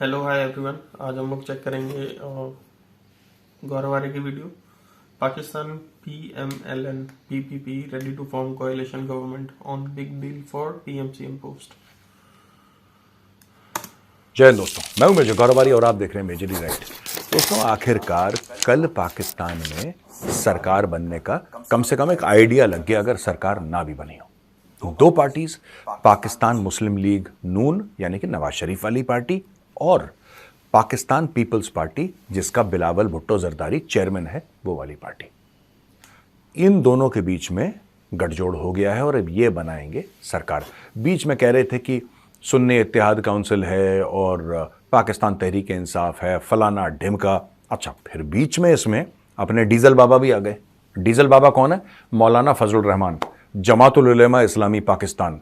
Hello hi everyone. आज हम लोग चेक करेंगे गौरवारे की video. Pakistan PMLN PPP ready to form coalition government on big deal for PMCM post. जय हिंद दोस्तों, मैं हूं मेजर गौरवारी और आप देख रहे हैं मेजरली राइट। दोस्तों, आखिरकार कल पाकिस्तान में सरकार बनने का कम से कम एक आइडिया लग गया, अगर सरकार ना भी बनी हो। दो पार्टीज, पाकिस्तान मुस्लिम लीग नून यानी कि नवाज शरीफ वाली पार्टी और पाकिस्तान पीपल्स पार्टी जिसका बिलावल भुट्टो जरदारी चेयरमैन है, वो वाली पार्टी, इन दोनों के बीच में गठजोड़ हो गया है और अब ये बनाएंगे सरकार। बीच में कह रहे थे कि सुन्नी इत्तेहाद काउंसिल है और पाकिस्तान तहरीक इंसाफ है, फलाना ढिमका। अच्छा, फिर बीच में इसमें अपने डीजल बाबा भी आ गए। डीजल बाबा कौन है? मौलाना फजलुर रहमान, जमातुल उलेमा इस्लामी पाकिस्तान,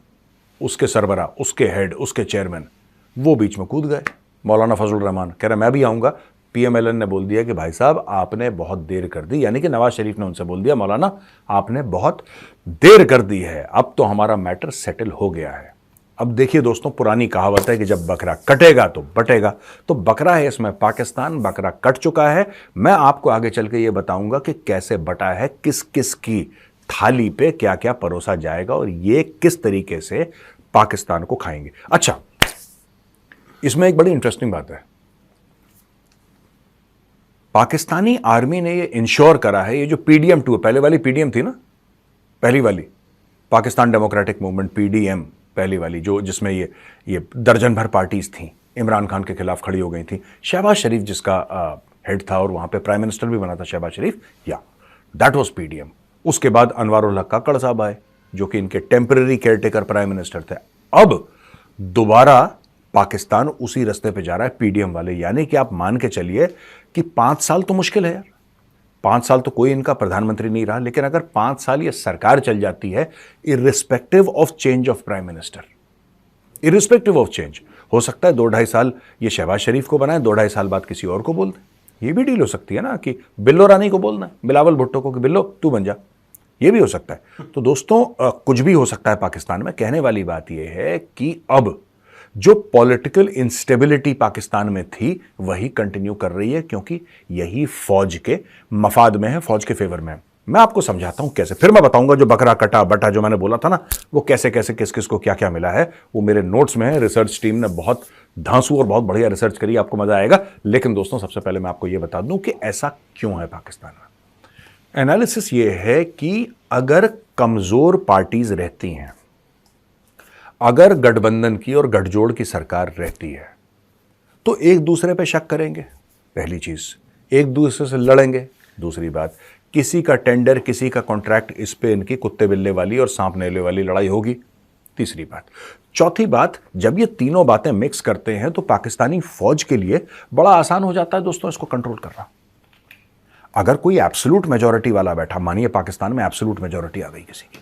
उसके सरबरा, उसके हेड, उसके चेयरमैन, वो बीच में कूद गए। मौलाना फजलुर रहमान कह रहे मैं भी आऊँगा। PMLN ने बोल दिया कि भाई साहब आपने बहुत देर कर दी, यानी कि नवाज शरीफ ने उनसे बोल दिया मौलाना आपने बहुत देर कर दी है, अब तो हमारा मैटर सेटल हो गया है। अब देखिए दोस्तों, पुरानी कहावत है कि जब बकरा कटेगा तो बटेगा, तो बकरा है इसमें पाकिस्तान, बकरा कट चुका है। मैं आपको आगे चल के ये बताऊंगा कि कैसे बटा है, किस किस की थाली पे क्या क्या परोसा जाएगा और ये किस तरीके से पाकिस्तान को खाएंगे। अच्छा, इसमें एक बड़ी इंटरेस्टिंग बात है। पाकिस्तानी आर्मी ने ये इंश्योर करा है, ये जो PDM 2, पहले वाली PDM थी ना, पहली वाली पाकिस्तान डेमोक्रेटिक मूवमेंट PDM, पहली वाली जो जिसमें ये दर्जन भर पार्टीज थी, इमरान खान के खिलाफ खड़ी हो गई थी। शहबाज शरीफ जिसका हेड था और वहां पे प्राइम मिनिस्टर भी बना था शहबाज शरीफ, या दैट वाज PDM। उसके बाद अनवारुल हक काकड़ साहब आए जो कि इनके टेम्पररी केयरटेकर प्राइम मिनिस्टर थे। अब दोबारा पाकिस्तान उसी रास्ते पे जा रहा है PDM वाले, यानी कि आप मान के चलिए कि 5 साल तो मुश्किल है यार। 5 साल तो कोई इनका प्रधानमंत्री नहीं रहा, लेकिन अगर 5 साल ये सरकार चल जाती है, irrespective of change of prime minister, irrespective of change, हो सकता है 2-2.5 साल ये शहबाज शरीफ को बनाए, 2-2.5 साल बाद किसी और को बोल दे। ये भी डील हो सकती है ना कि बिल्लो रानी को बोलना है, बिलावल भुट्टो को कि बिल्लो तू बन जा, ये भी हो सकता है। तो दोस्तों, कुछ भी हो सकता है पाकिस्तान में। कहने वाली बात यह है कि अब जो पॉलिटिकल इंस्टेबिलिटी पाकिस्तान में थी वही कंटिन्यू कर रही है, क्योंकि यही फौज के मफाद में है, फौज के फेवर में है। मैं आपको समझाता हूं कैसे, फिर मैं बताऊंगा जो बकरा कटा बटा जो मैंने बोला था ना, वो कैसे कैसे किस किस को क्या क्या मिला है, वो मेरे नोट्स में है। रिसर्च टीम ने बहुत धांसू और बहुत बढ़िया रिसर्च करी, आपको मजा आएगा। लेकिन दोस्तों, सबसे पहले मैं आपको यह बता दूं कि ऐसा क्यों है पाकिस्तान में। एनालिसिस ये है कि अगर कमजोर पार्टीज रहती हैं, अगर गठबंधन की और गठजोड़ की सरकार रहती है, तो एक दूसरे पे शक करेंगे, पहली चीज, एक दूसरे से लड़ेंगे। दूसरी बात, किसी का टेंडर, किसी का कॉन्ट्रैक्ट, इस पे इनकी कुत्ते बिल्ले वाली और सांप नेले वाली लड़ाई होगी। तीसरी बात। चौथी बात, जब ये तीनों बातें मिक्स करते हैं तो पाकिस्तानी फौज के लिए बड़ा आसान हो जाता है दोस्तों इसको कंट्रोल करना। अगर कोई एब्सोल्यूट मेजॉरिटी वाला बैठा, मानिए पाकिस्तान में एब्सोल्यूट मेजॉरिटी आ गई किसी की,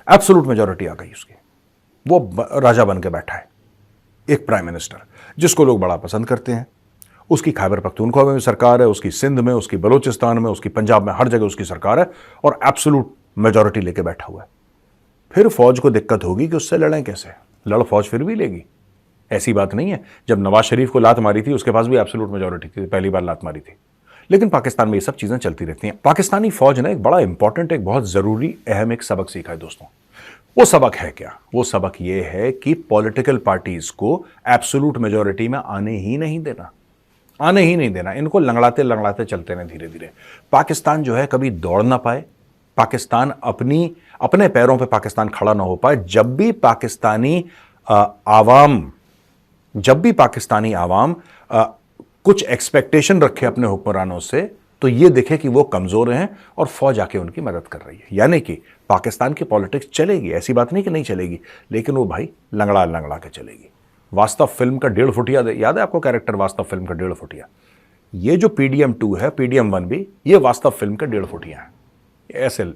एब्सोल्यूट मेजॉरिटी आ गई उसकी, वो राजा बन के बैठा है, एक प्राइम मिनिस्टर जिसको लोग बड़ा पसंद करते हैं, उसकी खैबर पख्तूनख्वा में सरकार है, उसकी सिंध में, उसकी बलूचिस्तान में, उसकी पंजाब में, हर जगह उसकी सरकार है और एब्सोल्यूट मेजॉरिटी लेके बैठा हुआ है। फिर फौज को दिक्कत होगी कि उससे लड़ें कैसे। लड़ फौज फिर भी लेगी, ऐसी बात नहीं है। जब नवाज शरीफ को लात मारी थी उसके पास भी एब्सोल्यूट मेजॉरिटी थी, पहली बार लात मारी थी। लेकिन पाकिस्तान में ये सब चीजें चलती रहती हैं। पाकिस्तानी फौज ने एक बड़ा इंपॉर्टेंट, एक बहुत जरूरी, अहम एक सबक सीखा है दोस्तों। वो सबक है क्या? वो सबक ये है कि पॉलिटिकल पार्टीज को एब्सोल्यूट मेजॉरिटी में आने ही नहीं देना, आने ही नहीं देना। इनको लंगड़ाते लंगड़ाते चलते हैं धीरे धीरे। पाकिस्तान जो है कभी दौड़ ना पाए, पाकिस्तान अपने पैरों पे पाकिस्तान खड़ा ना हो पाए। जब भी पाकिस्तानी आवाम कुछ एक्सपेक्टेशन रखे अपने हुक्मरानों से, तो ये देखे कि वो कमजोर हैं और फौज आके उनकी मदद कर रही है। यानी कि पाकिस्तान की पॉलिटिक्स चलेगी, ऐसी बात नहीं कि नहीं चलेगी, लेकिन वो भाई लंगड़ा लंगड़ा के चलेगी। वास्तव फिल्म का 1.5 फुटिया, याद है आपको कैरेक्टर वास्तव फिल्म का 1.5 फुटिया? ये जो PDM 2 है, PDM 1 भी, ये वास्तव फिल्म का 1.5 फुटिया है। ऐसे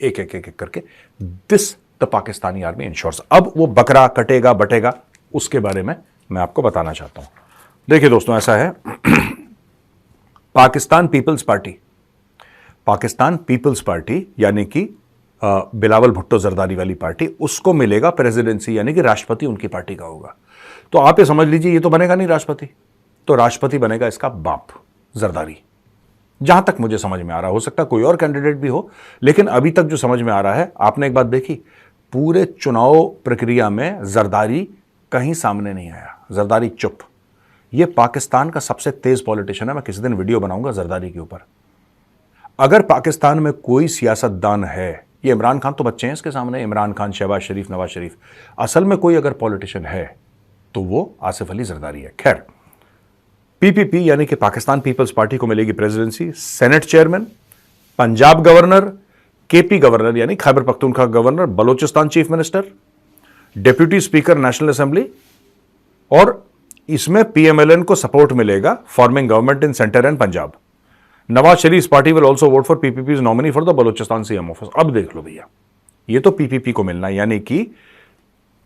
एक एक एक करके this the Pakistani army ensures. अब वो बकरा कटेगा बटेगा, उसके बारे में मैं आपको बताना चाहता हूं। देखिए दोस्तों, ऐसा है पाकिस्तान पीपल्स पार्टी यानी कि बिलावल भुट्टो जरदारी वाली पार्टी, उसको मिलेगा प्रेसिडेंसी, यानी कि राष्ट्रपति उनकी पार्टी का होगा। तो आप ये समझ लीजिए ये तो बनेगा नहीं राष्ट्रपति, तो राष्ट्रपति बनेगा इसका बाप जरदारी। जहां तक मुझे समझ में आ रहा, हो सकता है कोई और कैंडिडेट भी हो, लेकिन अभी तक जो समझ में आ रहा है, आपने एक बात देखी, पूरे चुनाव प्रक्रिया में जरदारी कहीं सामने नहीं आया, जरदारी चुप। ये पाकिस्तान का सबसे तेज पॉलिटिशियन है, मैं किसी दिन वीडियो बनाऊंगा जरदारी के ऊपर। अगर पाकिस्तान में कोई सियासतदान है, ये इमरान खान तो बच्चे हैं इसके सामने, इमरान खान, शहबाज शरीफ, नवाज शरीफ, असल में कोई अगर पॉलिटिशियन है तो वो आसिफ अली जरदारी है। खैर, पीपीपी यानी कि पाकिस्तान पीपल्स पार्टी को मिलेगी presidency, senate chairman, Punjab governor, KP governor यानी Khyber Pakhtunkhwa governor, Balochistan chief minister, deputy speaker national assembly, और इसमें पीएमएलएन को सपोर्ट मिलेगा forming government in centre and Punjab. Nawaz Sharif party will also vote for PPP nominee for the Balochistan CM office. अब देख लो भैया, ये तो पीपीपी को मिलना है, यानी कि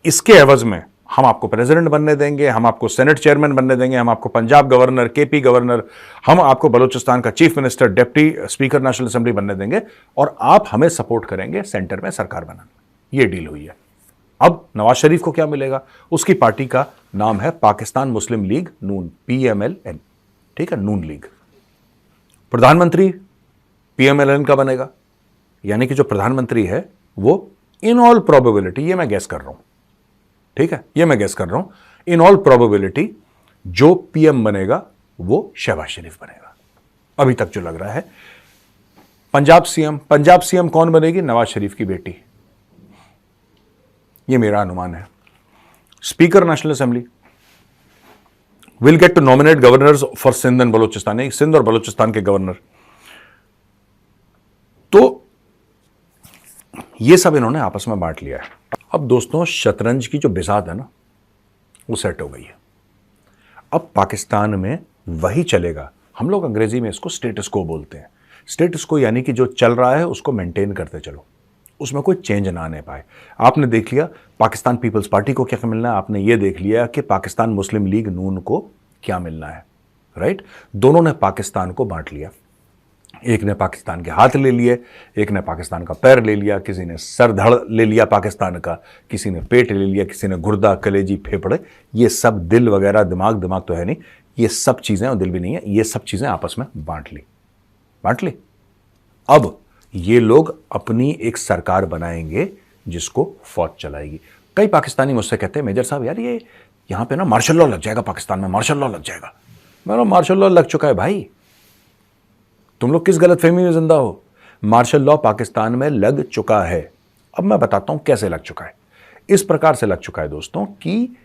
इसके एवज में हम आपको प्रेसिडेंट बनने देंगे, हम आपको सेनेट चेयरमैन बनने देंगे, हम आपको पंजाब गवर्नर, केपी गवर्नर, हम आपको बलूचिस्तान का chief minister, deputy speaker national assembly बनने देंगे, और आप हमें सपोर्ट करेंगे सेंटर में सरकार बनाने। ये डील हुई है। अब नवाज शरीफ को क्या मिलेगा? उसकी पार्टी का नाम है पाकिस्तान मुस्लिम लीग नून, PMLN, ठीक है, नून लीग। प्रधानमंत्री PMLN का बनेगा, यानी कि जो प्रधानमंत्री है वो इन ऑल प्रोबेबिलिटी, ये मैं गैस कर रहा हूं, ठीक है, ये मैं गैस कर रहा हूं, इन ऑल प्रोबेबिलिटी जो पीएम बनेगा वो शहबाज शरीफ बनेगा, अभी तक जो लग रहा है। पंजाब सीएम कौन बनेगी? नवाज शरीफ की बेटी, ये मेरा अनुमान है। Speaker national assembly will get to nominate governors for Sindh and Balochistan, Sindh और बलोचिस्तान के गवर्नर। तो ये सब इन्होंने आपस में बांट लिया है। अब दोस्तों, शतरंज की जो बिसात है ना, वो सेट हो गई है। अब पाकिस्तान में वही चलेगा, हम लोग अंग्रेजी में इसको स्टेटस को बोलते हैं। स्टेटस को यानी कि जो चल रहा है उसको मेंटेन करते चलो, उसमें कोई चेंज ना आने पाए। आपने देख लिया पाकिस्तान पीपल्स पार्टी को क्या मिलना है, आपने ये देख लिया कि पाकिस्तान मुस्लिम लीग नून को क्या मिलना है, राइट। दोनों ने पाकिस्तान को बांट लिया, एक ने पाकिस्तान के हाथ ले लिए, एक ने पाकिस्तान का पैर ले लिया, किसी ने सर धड़ ले लिया पाकिस्तान का, किसी ने पेट ले लिया, किसी ने गुर्दा, कलेजी, फेफड़े, ये सब दिल वगैरह, दिमाग तो है नहीं, ये सब चीजें, और दिल भी नहीं है, ये सब चीजें आपस में बांट ली। अब ये लोग अपनी एक सरकार बनाएंगे जिसको फौज चलाएगी। कई पाकिस्तानी मुझसे कहते हैं, मेजर साहब यार ये यहां पे ना मार्शल लॉ लग जाएगा, पाकिस्तान में मार्शल लॉ लग जाएगा। मैं मार्शल लॉ लग चुका है भाई, तुम लोग किस गलतफहमी में जिंदा हो? मार्शल लॉ पाकिस्तान में लग चुका है। अब मैं बताता हूं कैसे लग चुका है। इस प्रकार से लग चुका है दोस्तों कि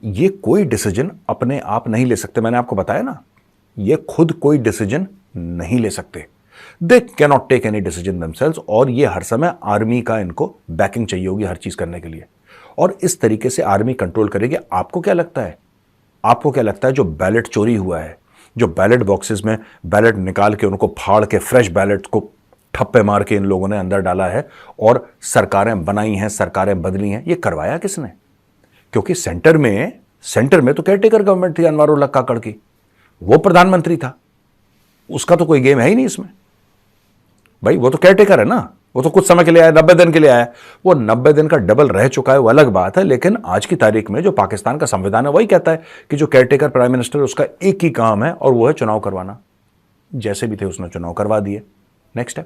ये कोई डिसीजन अपने आप नहीं ले सकते। मैंने आपको बताया ना, ये खुद कोई डिसीजन नहीं ले सकते। They can not take any decision themselves, और ये हर समय आर्मी का इनको बैकिंग चाहिए होगी हर चीज करने के लिए, और इस तरीके से आर्मी कंट्रोल करेगी। आपको क्या लगता है जो बैलेट चोरी हुआ है, जो बैलेट बॉक्सेस में बैलेट निकाल के उनको फाड़ के फ्रेश बैलेट को ठप्पे मार के इन लोगों ने अंदर डाला है और सरकारें बनाई हैं, सरकारें बदली हैं, ये करवाया किसने? क्योंकि सेंटर में तो केयरटेकर गवर्नमेंट थी अनवारुल्लाह काकड़ की, वो प्रधानमंत्री था, उसका तो कोई गेम है ही नहीं इसमें भाई। वो तो केयरटेकर है ना, वो तो कुछ समय के लिए आया, 90 दिन के लिए आया। वो 90 दिन का डबल रह चुका है, वो अलग बात है। लेकिन आज की तारीख में जो पाकिस्तान का संविधान है वही कहता है कि जो केयरटेकर प्राइम मिनिस्टर, उसका एक ही काम है और वो है चुनाव करवाना। जैसे भी थे उसने चुनाव करवा दिए। नेक्स्ट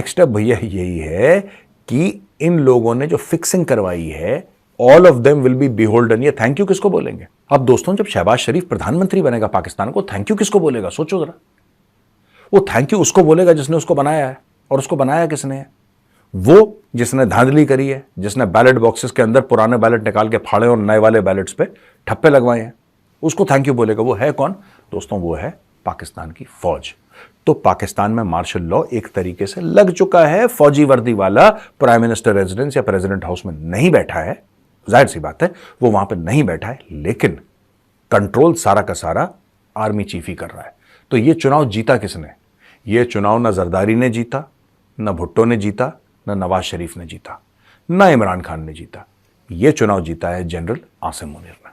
स्टेप भैया यही है कि इन लोगों ने जो फिक्सिंग करवाई है, all of them will be beholden. ये थैंक यू किसको बोलेंगे? अब दोस्तों, जब शहबाज शरीफ प्रधानमंत्री बनेगा पाकिस्तान को, थैंक यू किसको बोलेगा? सोचो जरा। वो थैंक यू उसको बोलेगा जिसने उसको बनाया है, और उसको बनाया किसने है? वो जिसने धांधली करी है, जिसने बैलेट बॉक्सेस के अंदर पुराने बैलेट निकाल के फाड़े और नए वाले बैलेट्स पे ठप्पे लगवाए हैं, उसको थैंक यू बोलेगा। वो है कौन दोस्तों? वो है पाकिस्तान की फौज। तो पाकिस्तान में मार्शल लॉ एक तरीके से लग चुका है। फौजी वर्दी वाला प्राइम मिनिस्टर रेजिडेंस या प्रेसिडेंट हाउस में नहीं बैठा है, जाहिर सी बात है वो वहां पर नहीं बैठा है, लेकिन कंट्रोल सारा का सारा आर्मी चीफ ही कर रहा है। तो ये चुनाव जीता किसने? ये चुनाव ना जरदारी ने जीता, ना भुट्टो ने जीता, ना नवाज शरीफ ने जीता, ना इमरान खान ने जीता। ये चुनाव जीता है जनरल आसिम मुनीर ने।